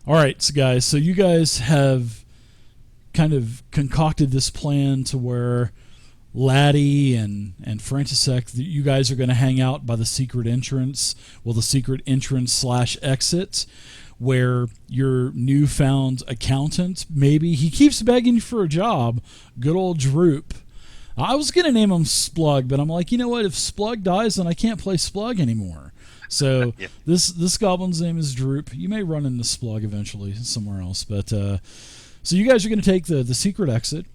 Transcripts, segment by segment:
All right, so guys, so you guys have kind of concocted this plan to where Laddie and Frantisek, you guys are going to hang out by the secret entrance, well, the secret entrance slash exit, where your newfound accountant, maybe, he keeps begging for a job, good old Droop. I was going to name him Splug, but I'm like, you know what? If Splug dies, then I can't play Splug anymore. So Yeah. this goblin's name is Droop. You may run into Splug eventually somewhere else, but so you guys are going to take the secret exit,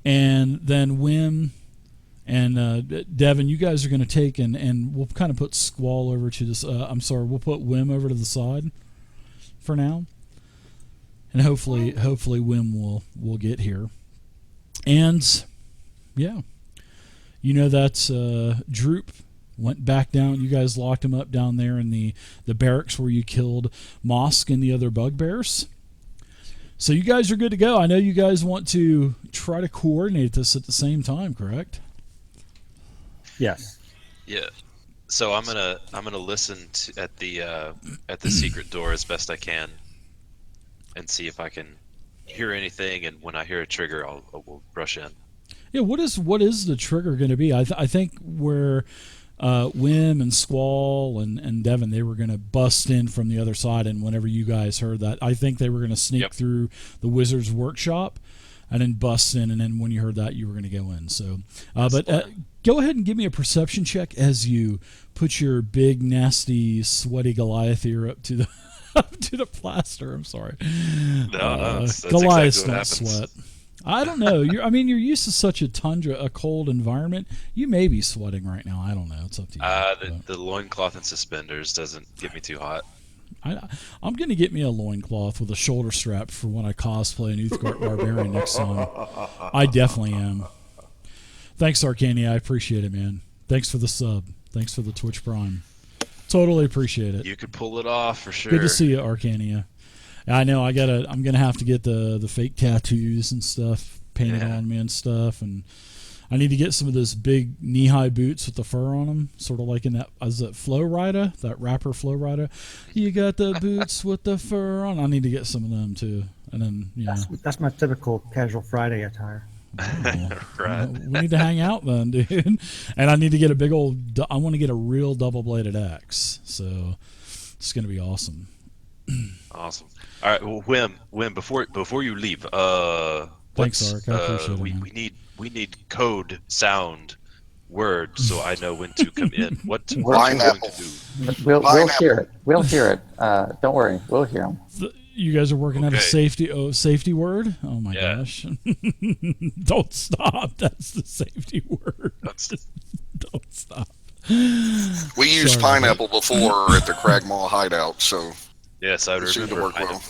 and then Wim and Devin, you guys are going to take and we'll kind of put Squall over to this. I'm sorry, we'll put Wim over to the side for now, and hopefully Wim will get here, and yeah, you know that Droop went back down. You guys locked him up down there in the barracks where you killed Mosk and the other bugbears. So you guys are good to go. I know you guys want to try to coordinate this at the same time, correct? Yes. Yeah. So I'm gonna listen at the secret door as best I can, and see if I can hear anything. And when I hear a trigger, we'll rush in. Yeah. What is the trigger going to be? I think where Wim and Squall and Devin, they were going to bust in from the other side, and whenever you guys heard that, I think they were going to sneak through the wizard's workshop and then bust in, and then when you heard that, you were going to go in. So, go ahead and give me a perception check as you put your big, nasty, sweaty Goliath ear up to the up to the plaster. I'm sorry. No, that's Goliaths exactly what don't happens. sweat. I don't know. You're used to such a tundra, a cold environment. You may be sweating right now. I don't know. It's up to you. The loincloth and suspenders doesn't get me too hot. I'm going to get me a loincloth with a shoulder strap for when I cosplay an Uthgardt Barbarian next time. I definitely am. Thanks, Arcania. I appreciate it, man. Thanks for the sub. Thanks for the Twitch Prime. Totally appreciate it. You could pull it off for sure. Good to see you, Arcania. I know I'm gonna have to get the fake tattoos and stuff painted on me and stuff, and I need to get some of those big knee-high boots with the fur on them, sort of like in that Flow Rida, that rapper Flow Rida. You got the boots with the fur on. I need to get some of them too, and then That's my typical casual Friday attire. Right. We need to hang out then, dude. And I need to get I want to get a real double-bladed axe, so it's gonna be awesome. Awesome. All right, well, Wim, before you leave, Thanks, Ark. I appreciate it, man. we need code sound word so I know when to come in. What are you going to do? We'll hear it. We'll hear it. Don't worry, we'll hear them. You guys are working at a safety word? Oh my gosh. Don't stop. That's the safety word. Don't stop. We used pineapple before at the Cragmaw hideout, so yes, I it seemed to remember. work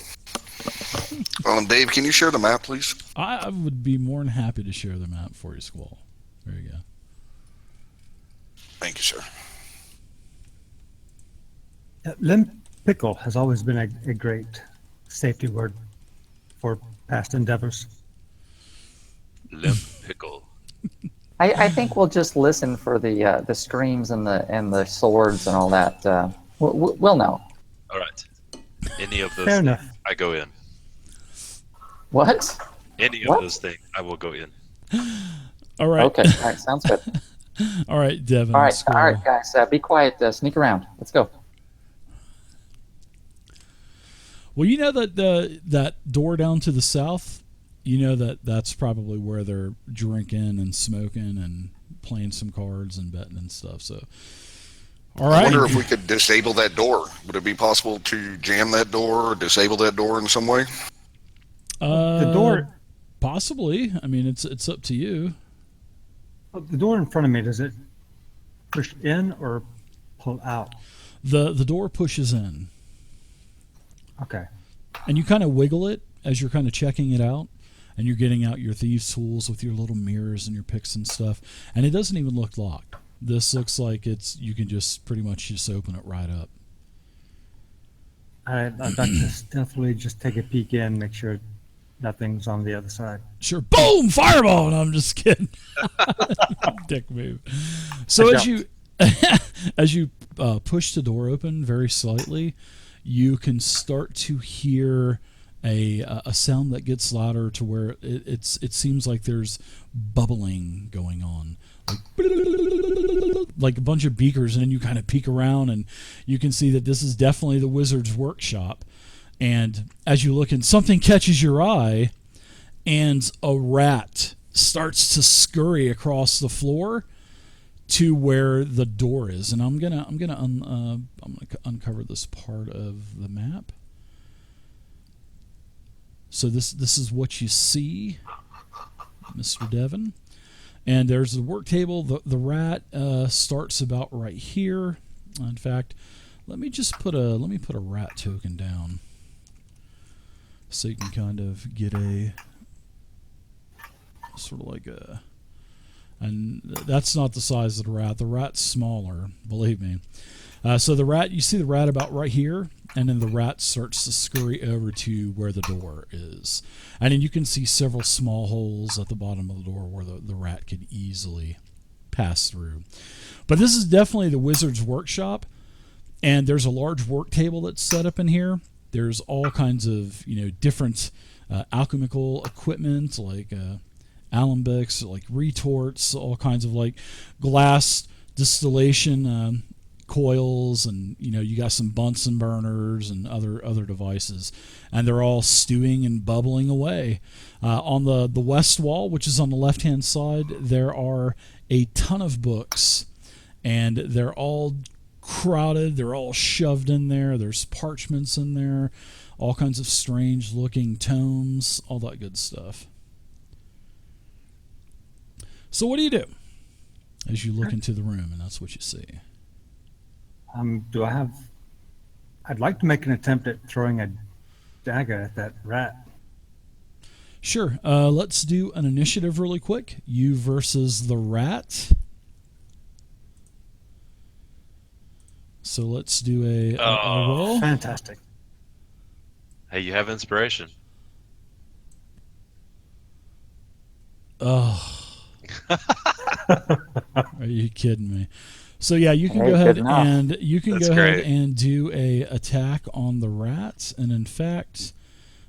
well. Dave, can you share the map, please? I would be more than happy to share the map for you, Squall. There you go. Thank you, sir. Limp pickle has always been a great safety word for past endeavors. Limp pickle. I think we'll just listen for the screams and the swords and all that. We'll know. All right. Any of those Fair things, enough. I go in. What? Any What? of those things, I will go in. All right. Okay. All right. Sounds good. All right, Devin. All right. Squall. All right, guys. Be quiet. Sneak around. Let's go. Well, you know that that door down to the south, you know that's probably where they're drinking and smoking and playing some cards and betting and stuff. So, all right. I wonder if we could disable that door. Would it be possible to jam that door or disable that door in some way? The door, possibly. I mean, it's up to you. the door in front of me, does it push in or pull out? The door pushes in, Okay. and you kind of wiggle it as you're kind of checking it out, and you're getting out your thieves' tools with your little mirrors and your picks and stuff, and it doesn't even look locked. This looks like you can just pretty much just open it right up. I'd like to stealthily just take a peek in, make sure nothing's on the other side. Sure. Boom! Fireball! No, I'm just kidding. Dick move. So as you push the door open very slightly, you can start to hear a sound that gets louder to where it seems like there's bubbling going on, like a bunch of beakers, and then you kind of peek around and you can see that this is definitely the wizard's workshop. And as you look in, something catches your eye, and a rat starts to scurry across the floor to where the door is. And I'm gonna uncover this part of the map. So this is what you see, Mr. Devon. And there's the work table. The rat starts about right here. In fact, let me put a rat token down, so you can kind of get a sort of like a, and that's not the size of the rat. The rat's smaller, believe me. So the rat, you see the rat about right here, and then the rat starts to scurry over to where the door is. And then you can see several small holes at the bottom of the door where the rat could easily pass through. But this is definitely the wizard's workshop, and there's a large work table that's set up in here. There's all kinds of different alchemical equipment, like alembics, like retorts, all kinds of like glass distillation coils, and you got some Bunsen burners and other devices, and they're all stewing and bubbling away. On the west wall, which is on the left hand side, there are a ton of books, and they're all crowded, they're all shoved in there. There's parchments in there, all kinds of strange looking tomes, all that good stuff. So what do you do as you look into the room and that's what you see? I'd like to make an attempt at throwing a dagger at that rat. Sure. Let's do an initiative really quick. You versus the rat. So let's do a roll. Fantastic. Hey, you have inspiration. Oh. Are you kidding me? So yeah, you can Hey, go ahead good enough. and That's great. do a attack on the rat. And in fact,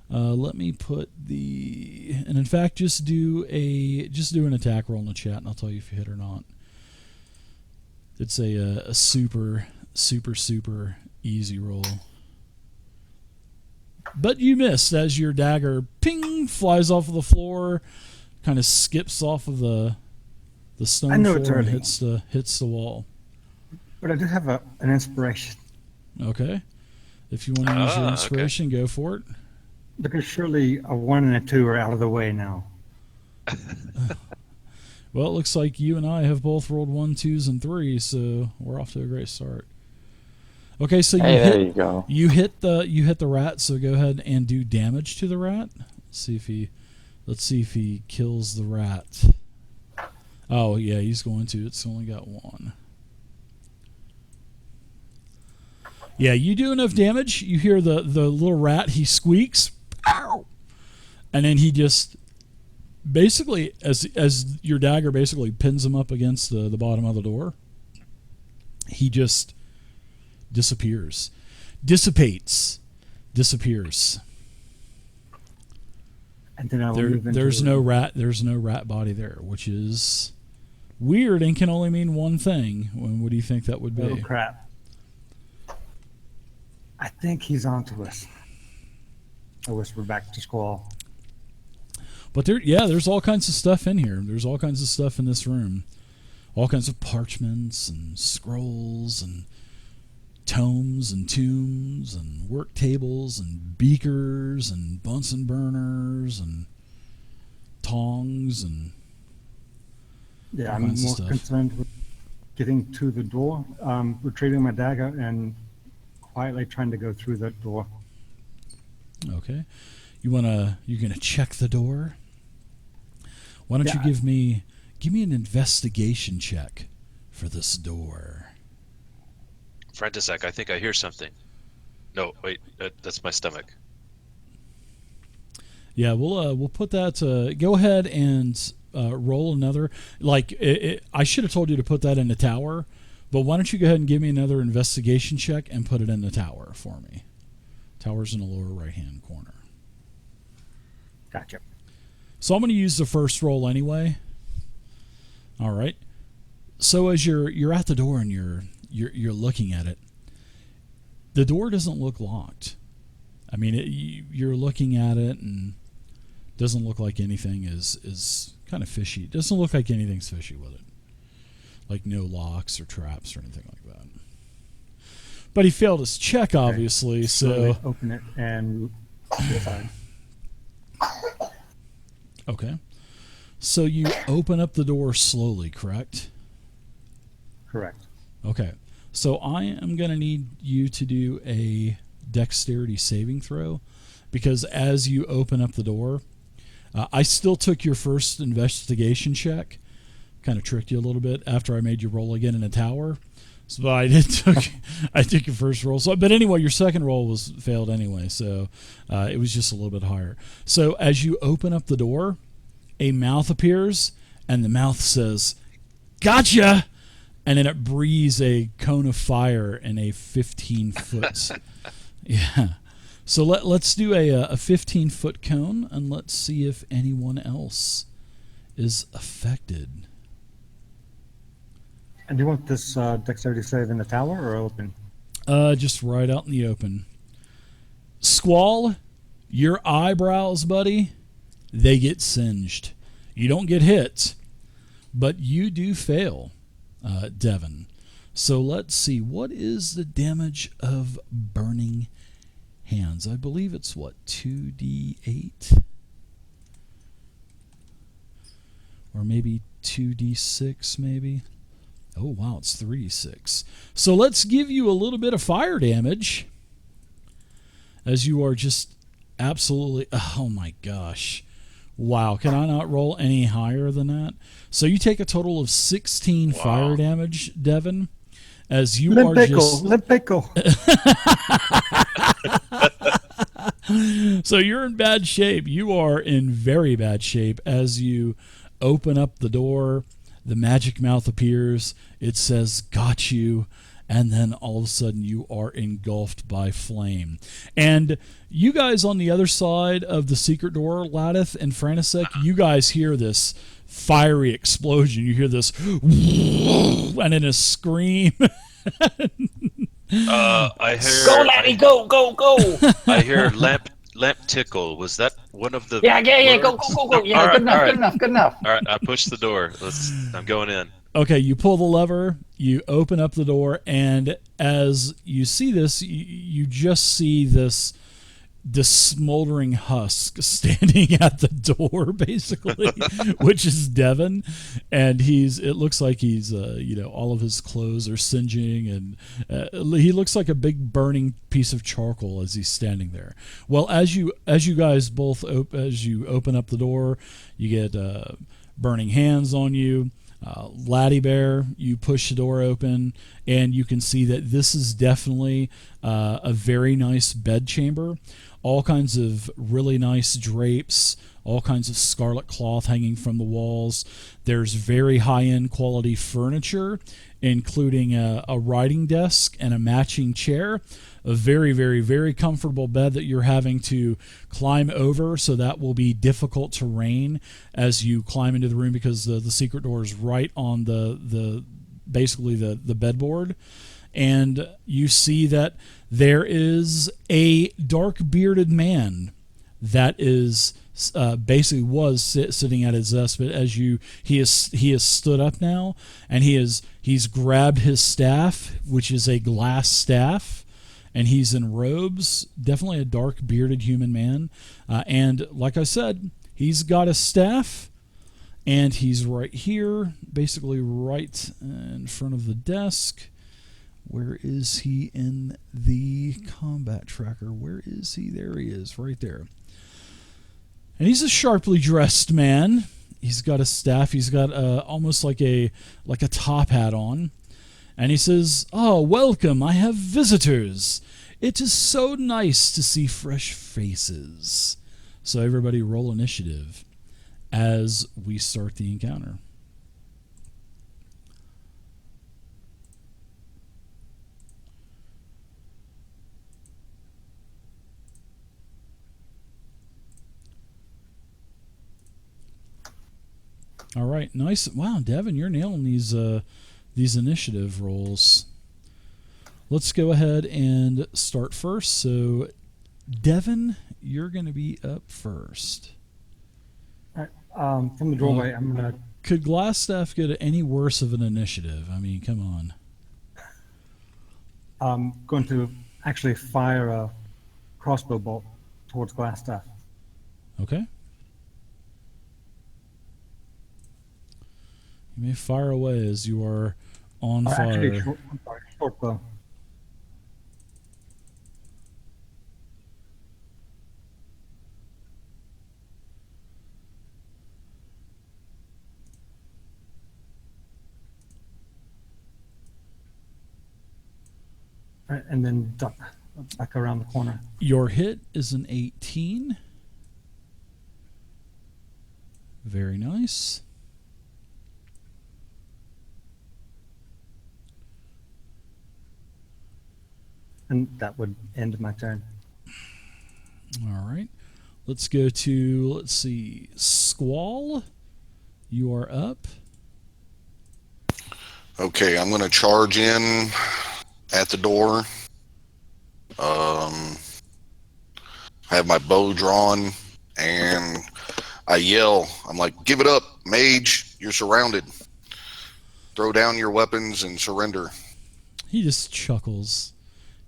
let me put the, and in fact, just do an attack roll in the chat, and I'll tell you if you hit or not. It's a super easy roll. But you missed as your dagger ping flies off of the floor, kind of skips off of the stone I know floor it's and early. hits the wall. But I do have an inspiration, Okay. If you want to use your okay. inspiration, go for it. because surely a 1 and a 2 are out of the way now. Well, it looks like you and I have both rolled 1, 2s, and 3s, so we're off to a great start. Okay, so Hey, there you go. you hit the rat, so go ahead and do damage to the rat. Let's see if he kills the rat. Oh yeah, he's going to. It's only got 1. Yeah, you do enough damage. You hear the little rat. He squeaks, ow, and then he just basically, as your dagger basically pins him up against the bottom of the door, he just disappears, disappears. And then I will move into There's no rat body there, which is weird and can only mean one thing. What do you think that would be? Oh, crap. I think he's onto us. I whisper back to Squall. But there's all kinds of stuff in here. There's all kinds of stuff in this room. All kinds of parchments and scrolls and tomes and tombs and work tables and beakers and Bunsen burners and tongs and Yeah, all I'm kinds of more stuff. concerned with getting to the door, retrieving my dagger, and quietly trying to go through that door. Okay. You're gonna check the door? Why don't you Yeah. give me an investigation check for this door? Frantisek, I think I hear something. No, wait, that's my stomach. Yeah, we'll put that. Go ahead and roll another. Like I should have told you to put that in the tower, but why don't you go ahead and give me another investigation check and put it in the tower for me? Tower's in the lower right-hand corner. Gotcha. So I'm going to use the first roll anyway. All right. So as you're at the door and you're looking at it, the door doesn't look locked. I mean, you're looking at it and doesn't look like anything is kind of fishy. It doesn't look like anything's fishy with it. Like no locks or traps or anything like that. But he failed his check, obviously, Slowly so... open it and decide. Okay. So you open up the door slowly, correct? Correct. Okay. So I am going to need you to do a dexterity saving throw, because as you open up the door, I still took your first investigation check. Kind of tricked you a little bit after I made you roll again in a tower. So I took your first roll. So, but anyway, your second roll was failed anyway. So it was just a little bit higher. So as you open up the door, a mouth appears, and the mouth says, "Gotcha!" And then it breathes a cone of fire in a 15-foot. Yeah. So let's do a 15-foot cone, and let's see if anyone else is affected. And do you want this dexterity save in the tower or open? Just right out in the open. Squall, your eyebrows, buddy, they get singed. You don't get hit, but you do fail, Devin. So let's see. What is the damage of burning hands? I believe it's, 2d8? Or maybe 2d6, maybe? Oh, wow, it's 3d6. So let's give you a little bit of fire damage, as you are just absolutely... Oh, my gosh. Wow, can I not roll any higher than that? So you take a total of 16 fire damage, Devin, as you are just... Limp pickle. So you're in bad shape. You are in very bad shape as you open up the door. The magic mouth appears. It says, "Got you." And then all of a sudden you are engulfed by flame. And you guys on the other side of the secret door, Ladith and Franisek, you guys hear this fiery explosion. You hear this and then a scream. I hear. Go, laddie, go, go, go! I hear lamp tickle. Was that one of the? Yeah, words? go. Yeah, All right, good enough, all right. good enough, good enough. All right, I push the door. I'm going in. Okay, you pull the lever, you open up the door, and as you see this, you just see this smoldering husk standing at the door, basically, which is Devin, and it looks like he's all of his clothes are singeing, and he looks like a big burning piece of charcoal as he's standing there. Well, as you guys both as you open up the door, you get burning hands on you. Laddie Bear, you push the door open, and you can see that this is definitely a very nice bed chamber. All kinds of really nice drapes, all kinds of scarlet cloth hanging from the walls. There's very high-end quality furniture, including a writing desk and a matching chair. A very, very, very comfortable bed that you're having to climb over, so that will be difficult terrain as you climb into the room, because the secret door is right on the basically the bedboard. And you see that there is a dark bearded man that is basically was sitting at his desk, but as he has stood up now, and he's grabbed his staff, which is a glass staff, and he's in robes. Definitely a dark bearded human man, and like I said, he's got a staff, and he's right here, basically right in front of the desk. Where is he in the combat tracker? Where is he? There he is, right there. And he's a sharply dressed man. He's got a staff. He's got almost like a top hat on. And he says, "Oh, welcome. I have visitors. It is so nice to see fresh faces." So everybody roll initiative as we start the encounter. All right, nice. Wow, Devin, you're nailing these initiative rolls. Let's go ahead and start first. So, Devin, you're going to be up first. From the doorway, I'm gonna. Could Glassstaff get any worse of an initiative? I mean, come on. I'm going to actually fire a crossbow bolt towards Glassstaff. Okay. You may fire away as you are on Or fire. actually, I'm sorry, short bow. Right, and then duck back around the corner. Your hit is an 18. Very nice. And that would end my turn. All right. Let's go to, let's see, Squall. You are up. Okay, I'm going to charge in at the door. Have my bow drawn, and I yell. I'm like, "Give it up, mage! You're surrounded. Throw down your weapons and surrender." He just chuckles.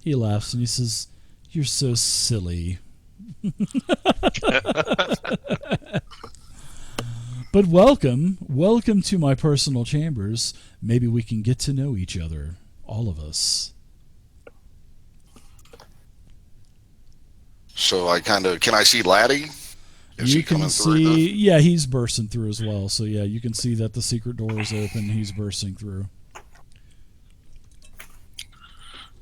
He laughs and he says, "You're so silly." But welcome to my personal chambers. Maybe we can get to know each other, all of us. So I kind of can I see Laddie? Is You he can coming through? see, yeah, he's bursting through as well. So yeah, you can see that the secret door is open. He's bursting through.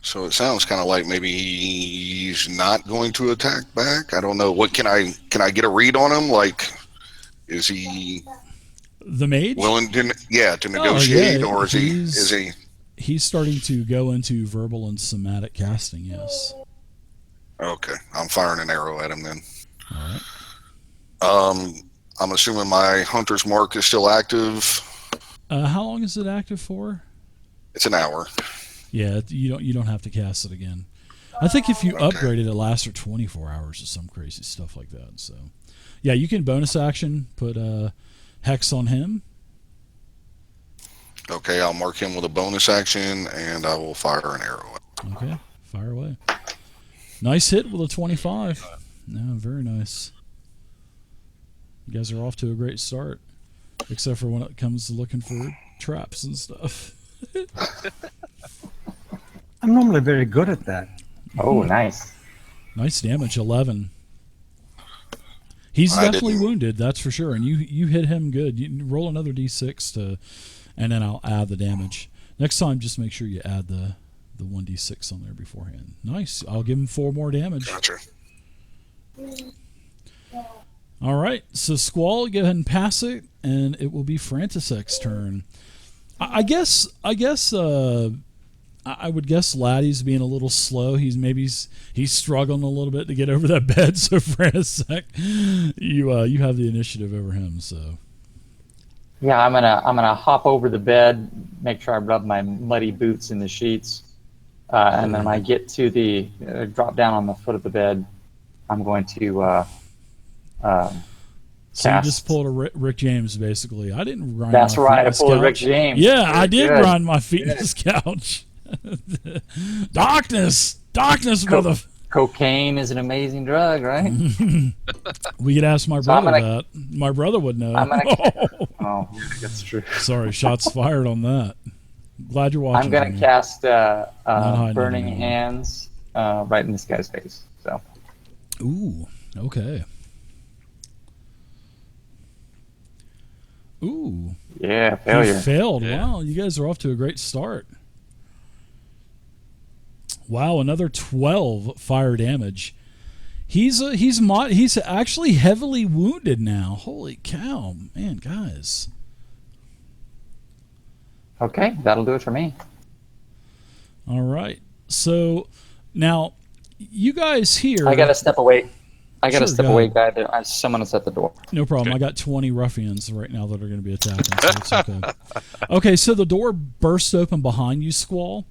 So it sounds kind of like maybe he's not going to attack back. I don't know. What can I get a read on him? Like, is he The mage? willing to negotiate, or is he? He's starting to go into verbal and somatic casting. Yes. Okay, I'm firing an arrow at him then. All right. I'm assuming my hunter's mark is still active. How long is it active for? It's an hour. Yeah, you don't have to cast it again. I think if you upgrade it, it lasts for 24 hours or some crazy stuff like that. So, yeah, you can bonus action put hex on him. Okay, I'll mark him with a bonus action, and I will fire an arrow. Okay, fire away. Nice hit with a 25. No, very nice. You guys are off to a great start, except for when it comes to looking for traps and stuff. I'm normally very good at that. Oh, nice. Nice damage, 11. He's I definitely didn't- wounded, that's for sure. And you hit him good. You roll another d6 and then I'll add the damage. Next time, just make sure you add the 1d6 on there beforehand. Nice. I'll give him 4 more damage. Gotcha. All right. So Squall, go ahead and pass it, and it will be Frantisec's turn. I would guess Laddie's being a little slow. He's struggling a little bit to get over that bed. So Frantisec, you have the initiative over him. So Yeah, I'm gonna hop over the bed, make sure I rub my muddy boots in the sheets, and then when I get to the drop down on the foot of the bed, I'm going to So you cast. just pulled a Rick James, basically. I didn't grind That's my right, feet I in this pulled a couch. Rick James. Yeah, Very I did good. grind my feet in this couch. Darkness, brother. Cocaine is an amazing drug, right? We could ask my So I'm brother gonna- that. My brother would know. I'm gonna- Oh, that's true. Sorry, shots fired on that. Glad you're watching. I'm gonna Jimmy. cast hiding Burning anymore. Hands right in this guy's face. So Ooh, okay. Ooh, yeah, failure. you failed. Yeah. Wow, you guys are off to a great start. Wow, another 12 fire damage. He's actually heavily wounded now. Holy cow, man, guys. Okay, that'll do it for me. All right. So now you guys here. I gotta step away. I gotta Sure, step go away, ahead. guy. Someone is at the door. No problem. Okay. I got 20 ruffians right now that are going to be attacking, so it's okay. Okay, so the door bursts open behind you, Squall,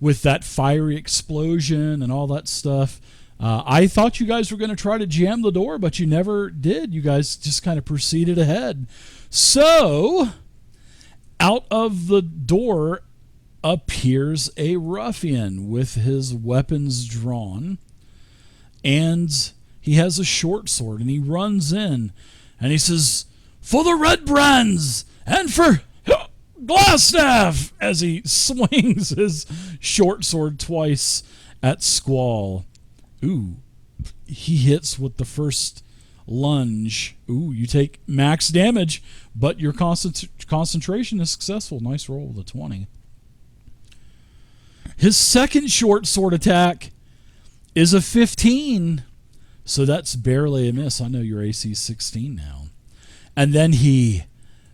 with that fiery explosion and all that stuff. I thought you guys were going to try to jam the door, but you never did. You guys just kind of proceeded ahead. So, out of the door appears a ruffian with his weapons drawn, and he has a short sword, and he runs in, and he says, "For the red brands, and for Glassstaff," as he swings his short sword twice at Squall. Ooh, he hits with the first lunge. Ooh, you take max damage, but your concentration is successful. Nice roll with a 20. His second short sword attack is a 15. So that's barely a miss. I know your AC is 16 now. And then he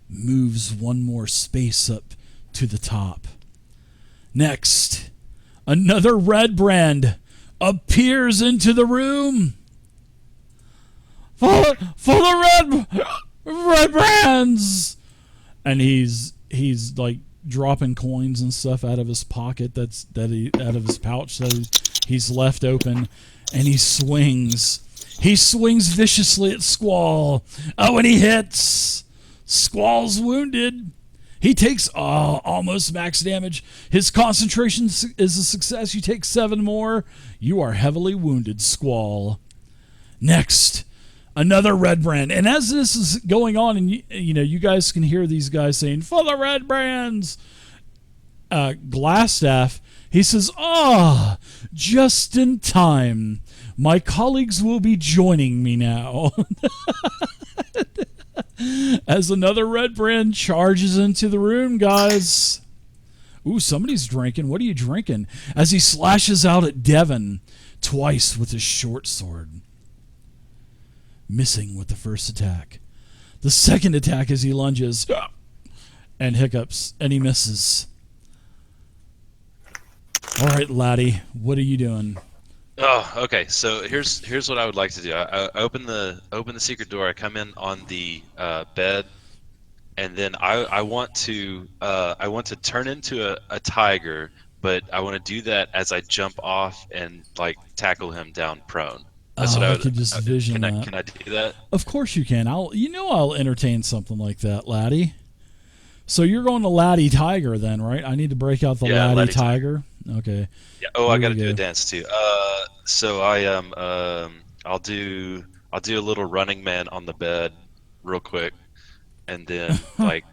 moves one more space up to the top. Next, another red brand appears into the room. For the red brands. And he's like dropping coins and stuff out of his pocket out of his pouch that he's left open. And he swings. He swings viciously at Squall. Oh, and he hits. Squall's wounded. He takes almost max damage. His concentration is a success. You take 7 more. You are heavily wounded, Squall. Next, another red brand. And as this is going on, and you guys can hear these guys saying, "For the red brands," Glassstaff, he says, just in time. My colleagues will be joining me now." As another red brand charges into the room, guys. Ooh, somebody's drinking. What are you drinking? As he slashes out at Devon twice with his short sword. Missing with the first attack. The second attack as he lunges and hiccups, and he misses. All right, laddie, what are you doing? Oh, okay. So here's what I would like to do. I open the secret door. I come in on the bed, and then I want to turn into a tiger, but I want to do that as I jump off and like tackle him down prone. That's what I could just vision that. Can I do that? Of course you can. I'll entertain something like that, laddie. So you're going to laddie tiger then, right? I need to break out the laddie tiger. Okay. Yeah. Oh, I got to do a dance too. So I am. I'll do a little running man on the bed, real quick, and then like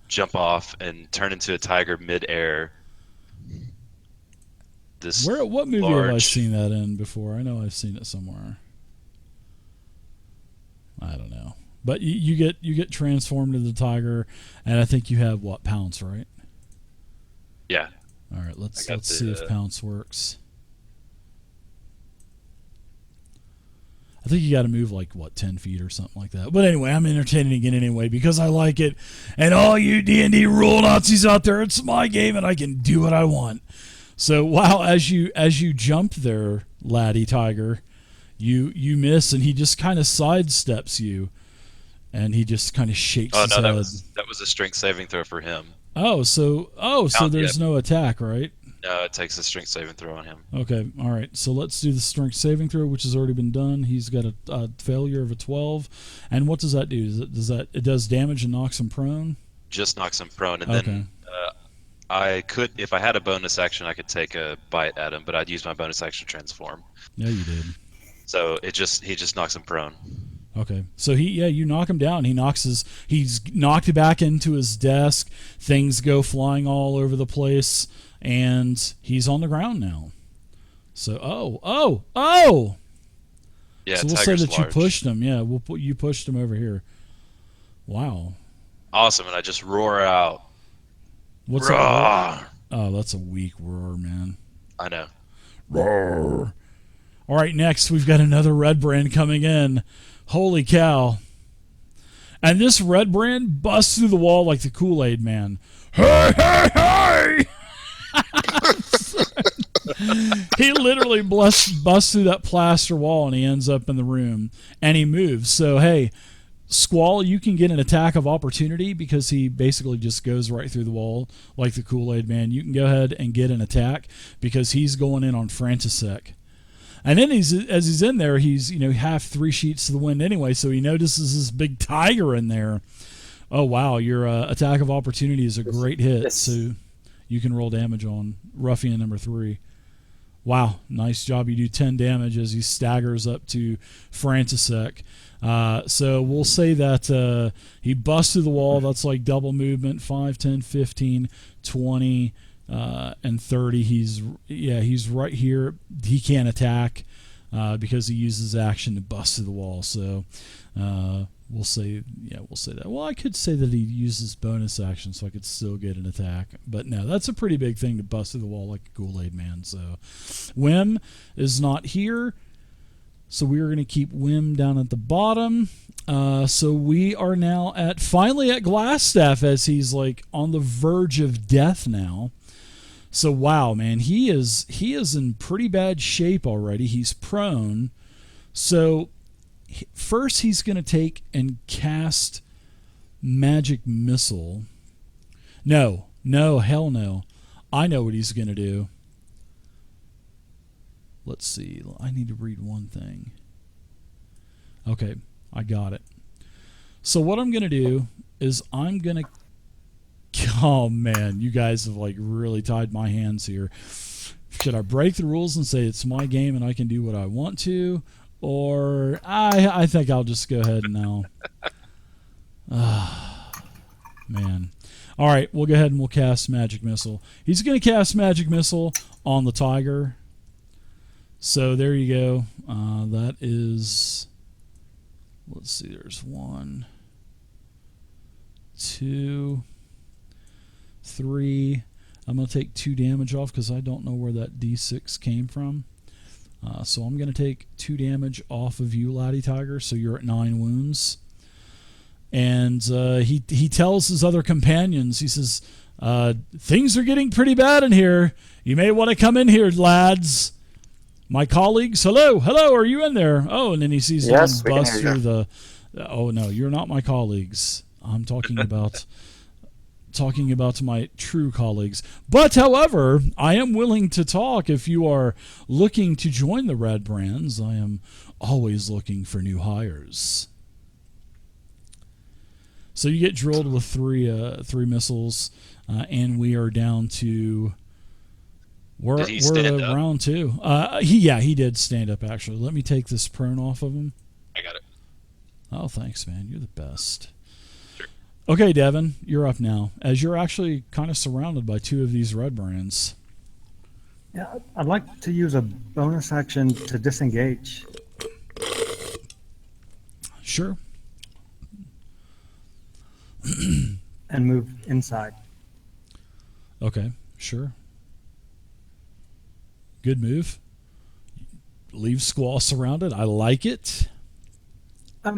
jump off and turn into a tiger midair. What movie have I seen that in before? I know I've seen it somewhere. I don't know. But you get transformed into the tiger, and I think you have pounce, right? Yeah. All right, let's see if pounce works. I think you got to move 10 feet or something like that. But anyway, I'm entertaining it anyway because I like it. And all you D&D rule Nazis out there, it's my game and I can do what I want. So as you jump there, laddie tiger, you miss, and he just kind of sidesteps you, and he just kind of shakes his head. That was a strength saving throw for him. So there's no attack, right? No, it takes a strength saving throw on him. Okay, all right. So let's do the strength saving throw, which has already been done. He's got a failure of a 12. And what does that do? It does damage and knocks him prone? Just knocks him prone, and then I could, if I had a bonus action, I could take a bite at him, but I'd use my bonus action to transform. Yeah, you did. So he just knocks him prone. Okay, so you knock him down. He's knocked back into his desk. Things go flying all over the place, and he's on the ground now. So Yeah, so we'll say that you pushed him. Yeah, you pushed him over here. Wow. Awesome, and I just roar out. What's roar! That? Oh, that's a weak roar, man. I know. Roar. All right, next we've got another red brand coming in. Holy cow. And this red brand busts through the wall like the Kool-Aid man. Hey, hey, hey! he literally busts through that plaster wall and he ends up in the room and he moves. So hey, Squall, you can get an attack of opportunity because he basically just goes right through the wall like the Kool-Aid Man. You can go ahead and get an attack because he's going in on Frantisek. And then as he's in there, he's half 3 sheets to the wind anyway, so he notices this big tiger in there. Oh wow, your attack of opportunity is a great hit, so you can roll damage on Ruffian number 3. Wow, nice job. You do 10 damage as he staggers up to Frantisek. So we'll say that he busts through the wall. That's like double movement, 5, 10, 15, 20, and 30. He's right here. He can't attack because he uses action to bust through the wall. So we'll say that. Well, I could say that he uses bonus action, so I could still get an attack. But no, that's a pretty big thing to bust through the wall like a Kool-Aid Man. So Wim is not here. So we are going to keep Wim down at the bottom. So we are now finally at Glassstaff as he's like on the verge of death now. So wow, man, he is in pretty bad shape already. He's prone. So first he's going to take and cast Magic Missile. No, hell no. I know what he's going to do. Let's see. I need to read one thing. Okay, I got it. So what I'm going to do is I'm going to... Oh, man, you guys have like really tied my hands here. Should I break the rules and say it's my game and I can do what I want to? Or I think I'll just go ahead and now. Man. All right, we'll go ahead and we'll cast Magic Missile. He's going to cast Magic Missile on the tiger. So there you go. That is, let's see, there's 1, 2, 3. I'm going to take 2 damage off because I don't know where that D6 came from. So I'm going to take 2 damage off of you, Laddie Tiger, so you're at 9 wounds. And he tells his other companions, he says, things are getting pretty bad in here. You may want to come in here, lads. My colleagues, hello, are you in there? Oh, and then he sees them bust through the... Oh, no, you're not my colleagues. I'm talking about my true colleagues. But, however, I am willing to talk if you are looking to join the Red Brands. I am always looking for new hires. So you get drilled with 3 missiles, and we are down to... We're at round 2. He did stand up, actually. Let me take this prone off of him. I got it. Oh, thanks, man. You're the best. Sure. Okay, Devin, you're up now, as you're actually kind of surrounded by 2 of these Red Brands. Yeah, I'd like to use a bonus action to disengage. Sure. And move inside. Okay, sure. Good move. Leave Squall surrounded. I like it. I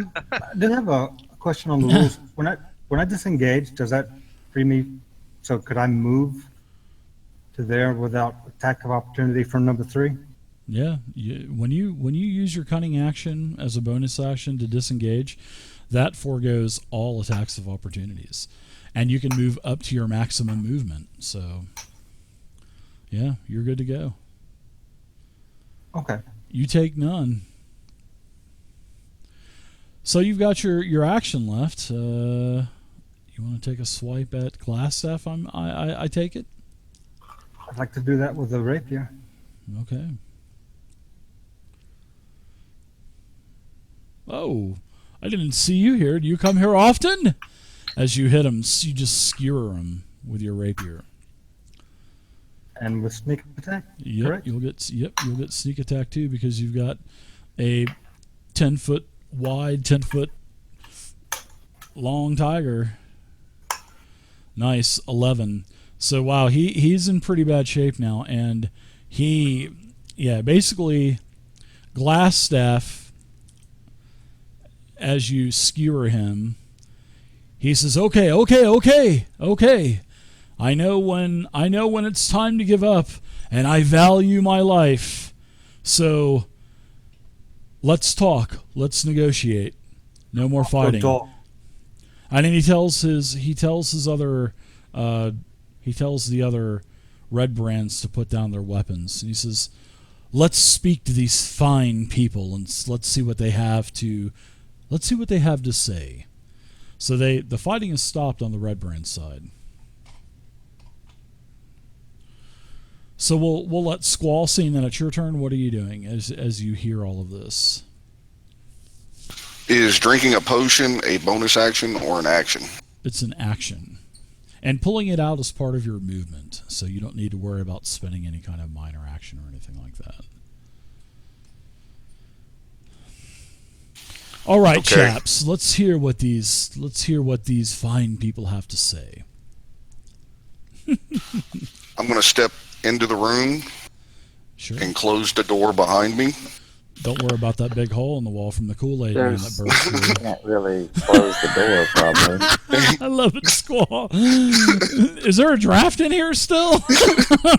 did have a question on the rules. When I disengage, does that free me? So could I move to there without attack of opportunity from number 3? Yeah. When you use your cunning action as a bonus action to disengage, that foregoes all attacks of opportunities, and you can move up to your maximum movement. So, yeah, you're good to go. Okay. You take none. So you've got your action left. You want to take a swipe at Glassstaff? I take it. I'd like to do that with a rapier. Okay. Oh, I didn't see you here. Do you come here often? As you hit him, you just skewer him with your rapier. And with sneak attack, yep, correct? You'll get sneak attack too because you've got a 10-foot wide, 10-foot long tiger. Nice, 11. So wow, he's in pretty bad shape now, and basically Glassstaff, as you skewer him, he says, okay. I know when it's time to give up, and I value my life. So let's talk. Let's negotiate. No more fighting. And then he tells the other Red Brands to put down their weapons. And he says, let's speak to these fine people and let's see what they have to say. So the fighting is stopped on the Red Brand side. So we'll let Squall, seeing that it's your turn. What are you doing as you hear all of this? Is drinking a potion a bonus action or an action? It's an action. And pulling it out is part of your movement, so you don't need to worry about spending any kind of minor action or anything like that. All right, Okay. chaps, let's hear what these fine people have to say. I'm going to step into the room Sure. and close the door behind me. Don't worry about that big hole in the wall from the Kool-Aid man that There's, burst you through. can't really close the door, probably. I love it, Squall. Is there a draft in here still? I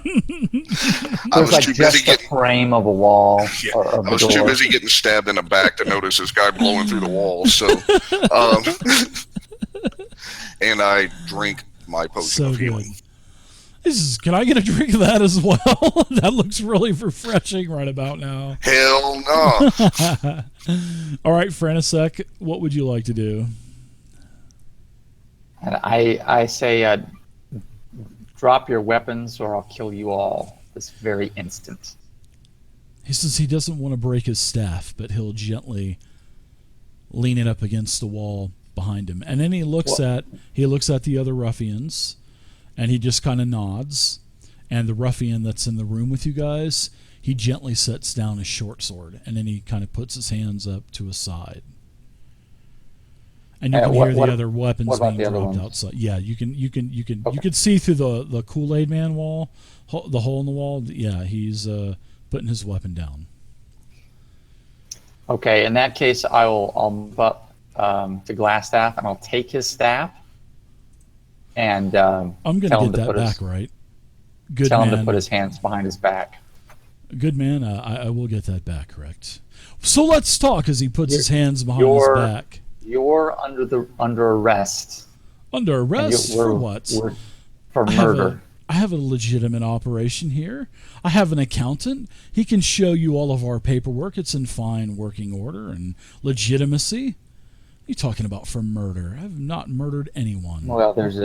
There's was like too busy just a getting. frame of a wall Yeah, or of I the was too door. busy getting stabbed in the back to notice this guy blowing through the walls. So, and I drink my potion So of good. healing. Can I get a drink of that as well? That looks really refreshing right about now. Hell no! All right, Franisek, what would you like to do? And I say, drop your weapons or I'll kill you all this very instant. He says he doesn't want to break his staff, but he'll gently lean it up against the wall behind him. And then he looks at the other ruffians, and he just kind of nods. And the ruffian that's in the room with you guys, he gently sets down his short sword, and then he kind of puts his hands up to his side. And you can hear the other weapons what about being the other dropped ones? outside. Yeah, you can Okay. you can see through the Kool-Aid Man wall, the hole in the wall. Yeah, he's putting his weapon down. Okay, in that case, I'll move up to Glassstaff and I'll take his staff and I'm gonna tell him get to that put back his, right. Good tell man. him to put his hands behind his back. Good man. I will get that back correct. So let's talk as he puts his hands behind his you're- back. You're under arrest. Under And arrest for what? For murder. I have a legitimate operation here. I have an accountant. He can show you all of our paperwork. It's in fine working order and legitimacy. What are you talking about for murder? I've not murdered anyone. Well, there's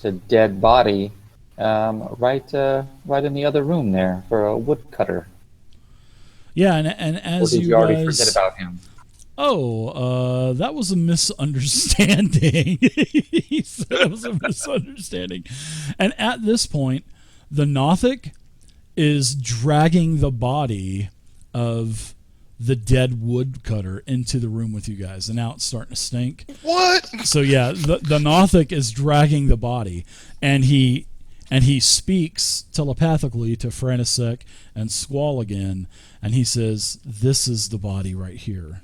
a dead body right in the other room there for a woodcutter. Yeah, and Or as did you you already guys, forget about him? Oh, that was a misunderstanding. He said it was a misunderstanding. And at this point, the Nothic is dragging the body of the dead woodcutter into the room with you guys. And now it's starting to stink. What? So yeah, the Nothic is dragging the body. And he speaks telepathically to Franisek and Squall again. And he says, this is the body right here.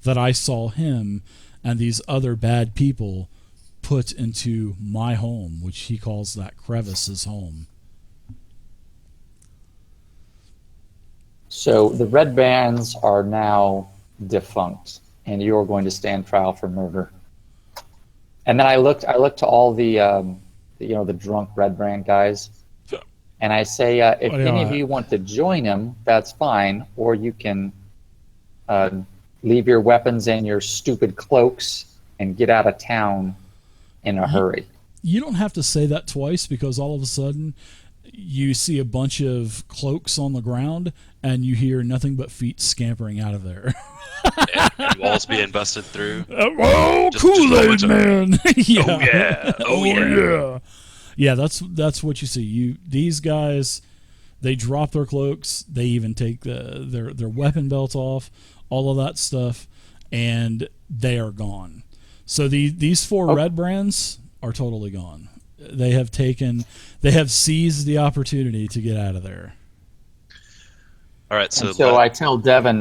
That I saw him and these other bad people put into my home, which he calls that crevice his home. So the red bands are now defunct, and you're going to stand trial for murder. And then I looked to all the the drunk red brand guys, and I say, if any of you want to join him, that's fine, or you can leave your weapons and your stupid cloaks and get out of town in a hurry. You don't have to say that twice, because all of a sudden you see a bunch of cloaks on the ground and you hear nothing but feet scampering out of there. and walls being busted through. Oh, Just Kool-Aid Man! Yeah. Oh yeah! Oh yeah! Yeah, that's what you see. These guys, they drop their cloaks. They even take their weapon belt off, all of that stuff, and they are gone. So these four red brands are totally gone. They have seized the opportunity to get out of there. All right, so, So I tell Devin,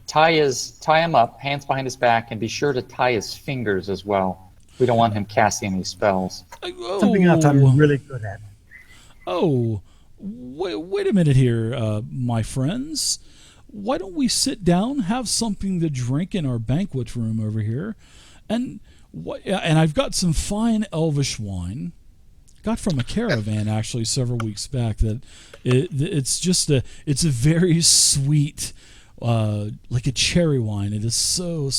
tie him up, hands behind his back, and be sure to tie his fingers as well. We don't want him casting any spells. Something else I'm really good at. Oh, wait a minute here, my friends. Why don't we sit down, have something to drink in our banquet room over here, and I've got some fine elvish wine, got from a caravan actually several weeks back. It's a very sweet, like a cherry wine. It is so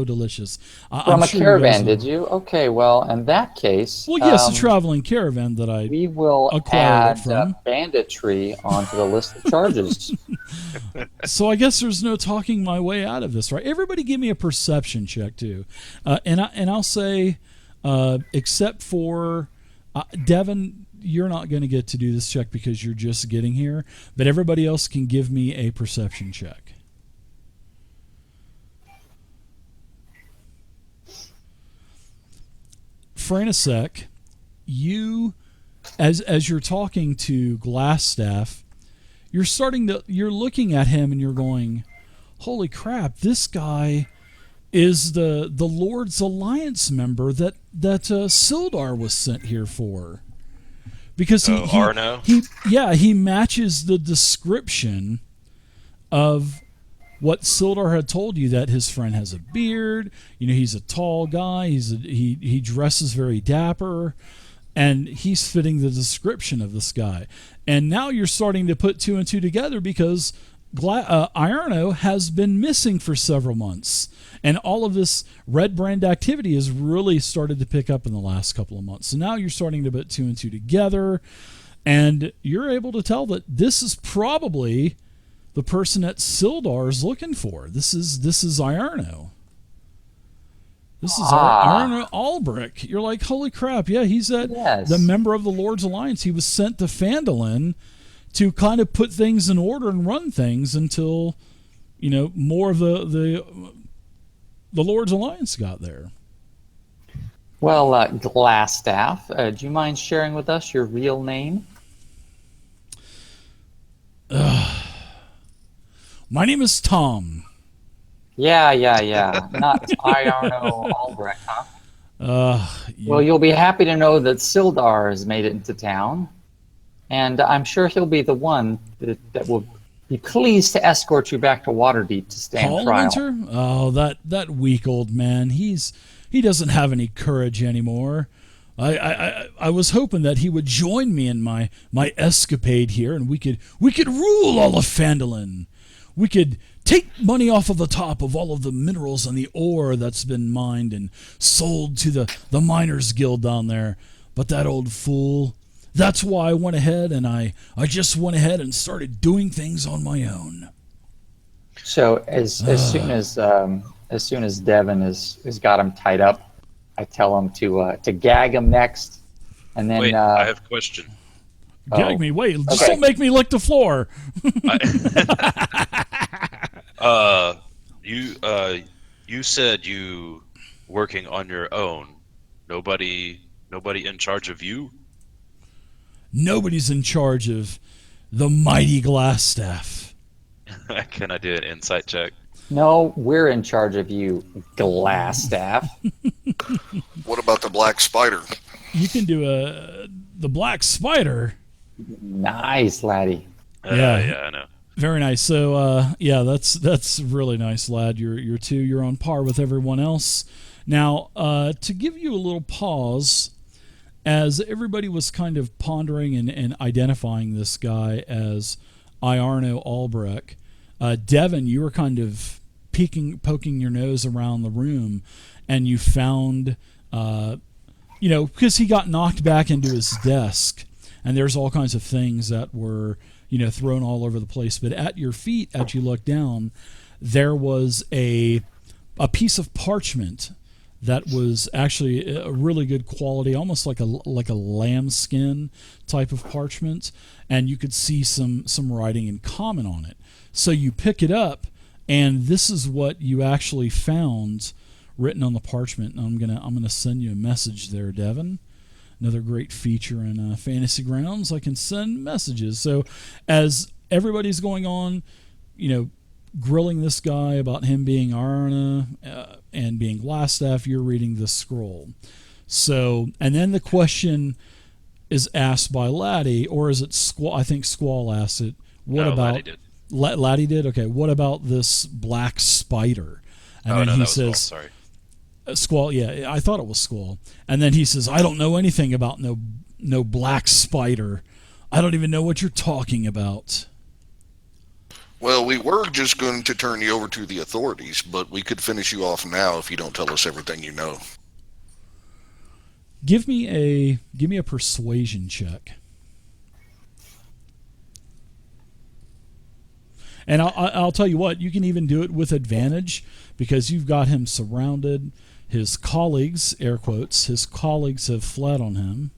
delicious. From a caravan, did you? Okay, well, in that case... Well, yes, a traveling caravan that we will acquired add from. banditry onto the list of charges. So I guess there's no talking my way out of this, right? Everybody give me a perception check, too. And I'll say, except for Devin, you're not going to get to do this check because you're just getting here, but everybody else can give me a perception check. Frantisek, you, as you're talking to Glassstaff, you're looking at him and you're going, holy crap, this guy is the Lord's Alliance member that Sildar was sent here for. Because Arno? he matches the description of what Sildar had told you, that his friend has a beard, he's a tall guy, he dresses very dapper, and he's fitting the description of this guy. And now you're starting to put two and two together because Iarno has been missing for several months. And all of this red brand activity has really started to pick up in the last couple of months. So now you're starting to put two and two together, and you're able to tell that this is probably the person that Sildar is looking for. This is Iarno. This is Iarno Albrecht. You're like, holy crap, yeah, he's the member of the Lord's Alliance. He was sent to Phandelver to kind of put things in order and run things until, more of the Lord's Alliance got there. Well, Glassstaff, do you mind sharing with us your real name? My name is Tom. Yeah. Not Iarno Albrecht, huh? Well, you'll be happy to know that Sildar has made it into town, and I'm sure he'll be the one that will be pleased to escort you back to Waterdeep to stand trial. Winter? Oh, that weak old man. He doesn't have any courage anymore. I was hoping that he would join me in my escapade here, and we could rule all of Phandelver. We could take money off of the top of all of the minerals and the ore that's been mined and sold to the miners' guild down there. But that old fool, that's why I went ahead and I just went ahead and started doing things on my own. So as soon as Devin has got him tied up, I tell him to gag him next, and then wait, I have a question. Gag me? Wait, just don't make me lick the floor. You said you working on your own. Nobody in charge of you? Nobody's in charge of the mighty Glassstaff. Can I do an insight check? No, we're in charge of you, Glassstaff. What about the black spider? You can do the black spider. Nice, laddie. Yeah, I know. Very nice. So, that's really nice, lad. You're on par with everyone else. Now, to give you a little pause, as everybody was kind of pondering and identifying this guy as Iarno Albrecht, Devin, you were kind of poking your nose around the room, and you found, because he got knocked back into his desk, and there's all kinds of things that were, thrown all over the place. But at your feet, as you look down, there was a piece of parchment that was actually a really good quality, almost like a lambskin type of parchment, and you could see some writing in common on it. So you pick it up, and this is what you actually found written on the parchment. And I'm gonna send you a message there, Devin. Another great feature in Fantasy Grounds. I can send messages. So as everybody's going on, grilling this guy about him being Arna and being Glassstaff, you're reading the scroll. So, and then the question is asked by Laddie, or is it Squall? I think Squall asked it. What No, about Laddie did. Laddie did? Okay. What about this black spider? And Oh, then no, he that was says, Paul, sorry. Squall, yeah, I thought it was Squall. And then he says, I don't know anything about no black spider. I don't even know what you're talking about. Well, we were just going to turn you over to the authorities, but we could finish you off now if you don't tell us everything you know. Give me a persuasion check. And I'll tell you what, you can even do it with advantage because you've got him surrounded. His colleagues, air quotes, his colleagues have fled on him.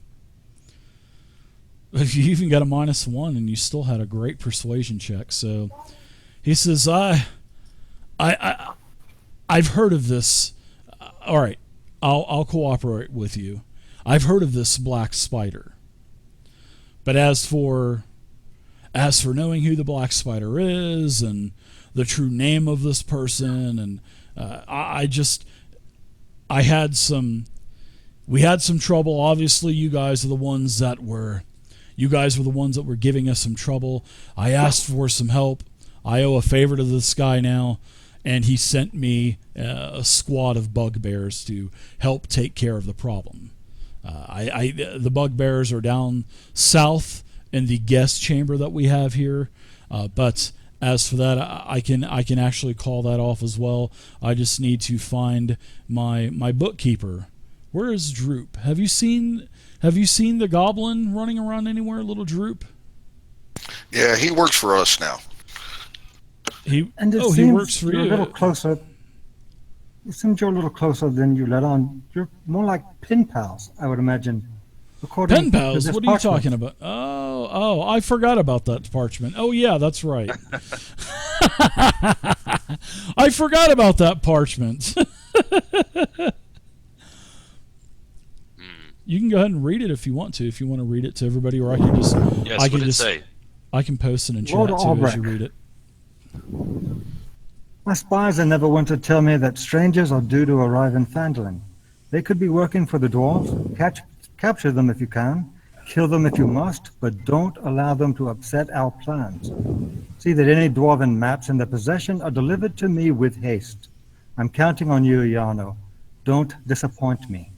You even got a -1 and you still had a great persuasion check. So he says, I've heard of this. All right, I'll cooperate with you. I've heard of this black spider. But as for knowing who the black spider is and the true name of this person, and we had some trouble. Obviously, you guys were the ones that were giving us some trouble. I asked for some help. I owe a favor to this guy now, and he sent me a squad of bugbears to help take care of the problem. The bugbears are down south in the guest chamber that we have here, but as for that, I can actually call that off as well. I just need to find my bookkeeper. Where is Droop? Have you seen the goblin running around anywhere, little Droop? Yeah, he works for us now. He seems works for you're you. a little closer. It seems you're a little closer than you let on. You're more like pen pals, I would imagine. Pen pals? to this What are you parchment. talking about? Oh, I forgot about that parchment. Oh, yeah, that's right. I forgot about that parchment. You can go ahead and read it if you want to. If you want to read it to everybody, or I can just. Yes, I can what did it just. say? I can post it in chat Lord too as Albrecht. you read it. My spies are never one to tell me that strangers are due to arrive in Phandelver. They could be working for the dwarves. Capture them if you can. Kill them if you must, but don't allow them to upset our plans. See that any dwarven maps in their possession are delivered to me with haste. I'm counting on you, Yano. Don't disappoint me.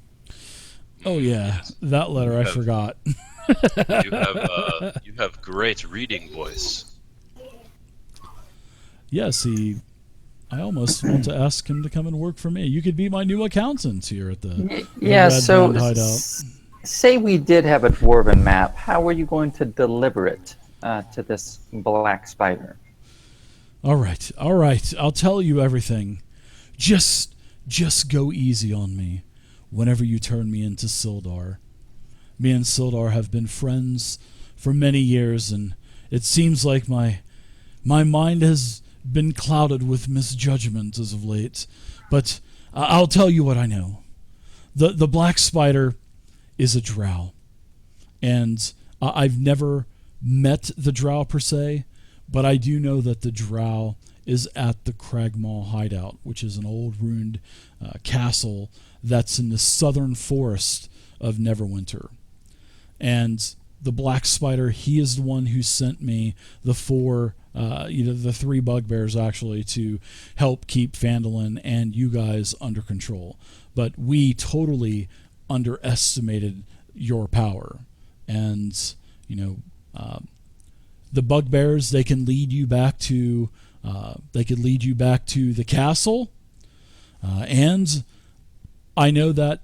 Oh yeah, that letter I forgot. You have great reading voice. Yes, I almost want to ask him to come and work for me. You could be my new accountant here at the Yeah, Red so Band hideout. say we did have a dwarven map. How are you going to deliver it to this black spider? All right. I'll tell you everything. Just go easy on me whenever you turn me into Sildar. Me and Sildar have been friends for many years, and it seems like my mind has been clouded with misjudgment as of late. But I'll tell you what I know. The black spider is a drow, and I've never met the drow per se, but I do know that the drow is at the Cragmaw hideout, which is an old ruined castle that's in the southern forest of Neverwinter. And the black spider, he is the one who sent me the the 3 bugbears actually to help keep Phandelver and you guys under control. But we totally underestimated your power, and the bugbears, they can lead you back to the castle, and I know that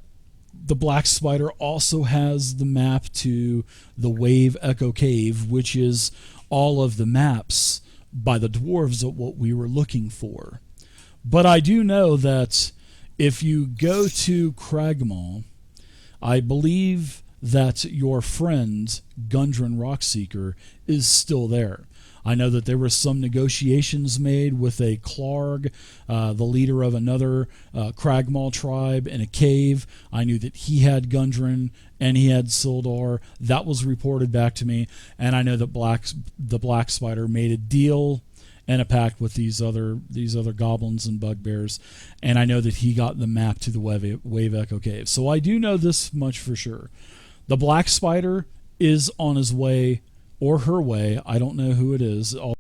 the black spider also has the map to the Wave Echo Cave, which is all of the maps by the dwarves of what we were looking for. But I do know that if you go to Cragmaw, I believe that your friend Gundren Rockseeker is still there. I know that there were some negotiations made with a Clarg, the leader of another Cragmaw tribe, in a cave. I knew that he had Gundren and he had Sildar. That was reported back to me, and I know that the Black Spider made a deal and a pact with these other goblins and bugbears, and I know that he got the map to the Wave Echo Cave. So I do know this much for sure. The Black Spider is on his way or her way. I don't know who it is. All